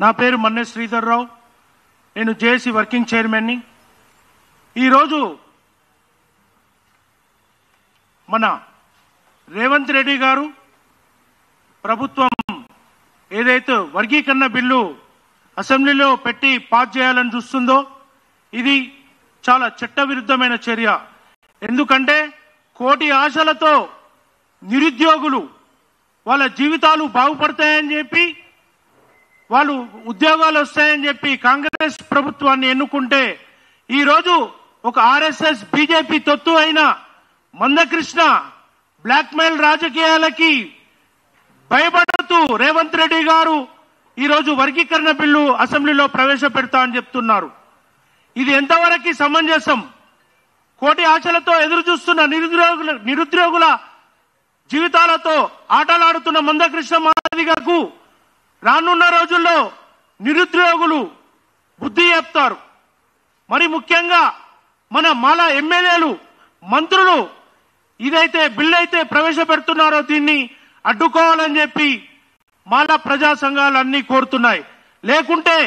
నా పేరు మన్నె శ్రీధర్ రావు. నేను జేఏసీ వర్కింగ్ చైర్మన్ని. ఈరోజు మన రేవంత్ రెడ్డి గారు ప్రభుత్వం ఏదైతే వర్గీకరణ బిల్లు అసెంబ్లీలో పెట్టి పాస్ చేయాలని చూస్తుందో ఇది చాలా చట్టవిరుద్ధమైన చర్య. ఎందుకంటే కోటి ఆశలతో నిరుద్యోగులు వాళ్ళ జీవితాలు బాగుపడతాయని చెప్పి, వాళ్ళు ఉద్యోగాలు వస్తాయని చెప్పి కాంగ్రెస్ ప్రభుత్వాన్ని ఎన్నుకుంటే ఈరోజు ఒక ఆర్ఎస్ఎస్ బీజేపీ తొత్తు అయిన మందకృష్ణ బ్లాక్మెయిల్ రాజకీయాలకి భయపడుతూ రేవంత్ రెడ్డి గారు ఈరోజు వర్గీకరణ బిల్లు అసెంబ్లీలో ప్రవేశపెడతా అని చెప్తున్నారు. ఇది ఎంతవరకు సమంజసం? కోటి ఆశలతో ఎదురు చూస్తున్న నిరుద్యోగుల జీవితాలతో ఆటలాడుతున్న మందకృష్ణ మాదిగకు రానున్న రోజుల్లో నిరుద్యోగులు బుద్ధి చెప్తారు. మరి ముఖ్యంగా మన మాల ఎమ్మెల్యేలు, మంత్రులు ఇదైతే బిల్లు అయితే ప్రవేశపెడుతున్నారో దీన్ని అడ్డుకోవాలని చెప్పి మాల ప్రజా సంఘాలన్నీ కోరుతున్నాయి. లేకుంటే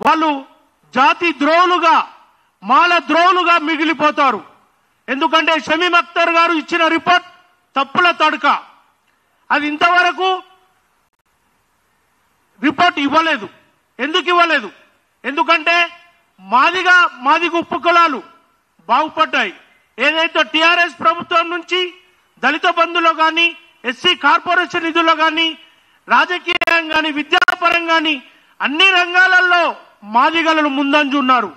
వాళ్ళు జాతి ద్రోహులుగా, మాల ద్రోహులుగా మిగిలిపోతారు. ఎందుకంటే షమీం అఖ్తర్ గారు ఇచ్చిన రిపోర్ట్ తప్పుల తడక. అది ఇంతవరకు రిపోర్ట్ ఇవ్వలేదు. ఎందుకు ఇవ్వలేదు? ఎందుకంటే మాదిగ ఉప్పు కులాలు బాగుపడ్డాయి. ఏదైతే టిఆర్ఎస్ ప్రభుత్వం నుంచి దళిత బంధులో కానీ, ఎస్సీ కార్పొరేషన్ నిధుల్లో కానీ, రాజకీయం కానీ, విద్యాపరం కానీ అన్ని రంగాలలో మాదిగలను ముందంజు ఉన్నారు.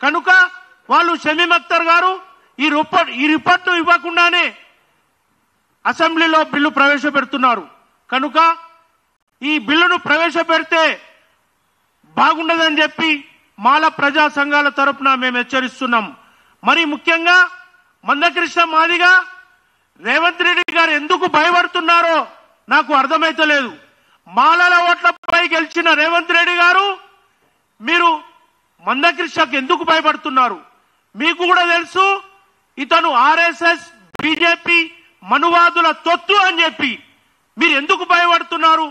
కనుక వాళ్ళు షమీం అఖ్తర్ గారు ఈ రిపోర్ట్ ఇవ్వకుండానే అసెంబ్లీలో బిల్లు ప్రవేశపెడుతున్నారు. కనుక ఈ బిల్లును ప్రవేశపెడితే బాగుండదని చెప్పి మాల ప్రజా సంఘాల తరపున మేము హెచ్చరిస్తున్నాం. మరి ముఖ్యంగా మందకృష్ణ మాదిగ రేవంత్ రెడ్డి గారు ఎందుకు భయపడుతున్నారో నాకు అర్థమైతలేదు. మాలల ఓట్లపై గెలిచిన రేవంత్ రెడ్డి గారు మీరు మందకృష్ణకు ఎందుకు భయపడుతున్నారు? మీకు కూడా తెలుసు ఇతను ఆర్ఎస్ఎస్ బీజేపీ మనువాదుల తొత్తు అని చెప్పి. మీరు ఎందుకు భయపడుతున్నారు?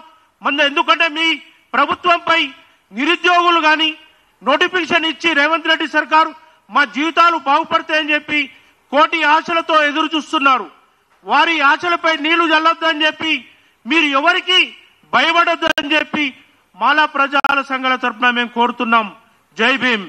ఎందుకంటే మీ ప్రభుత్వంపై నిరుద్యోగులు కానీ నోటిఫికేషన్ ఇచ్చి రేవంత్ రెడ్డి సర్కారు మా జీవితాలు బాగుపడతాయని చెప్పి కోటి ఆశలతో ఎదురు చూస్తున్నారు. వారి ఆశలపై నీళ్లు చల్లొద్దని చెప్పి, మీరు ఎవరికి భయపడొద్దని చెప్పి మాలా ప్రజల సంఘాల తరఫున మేము కోరుతున్నాం. జై భీమ్.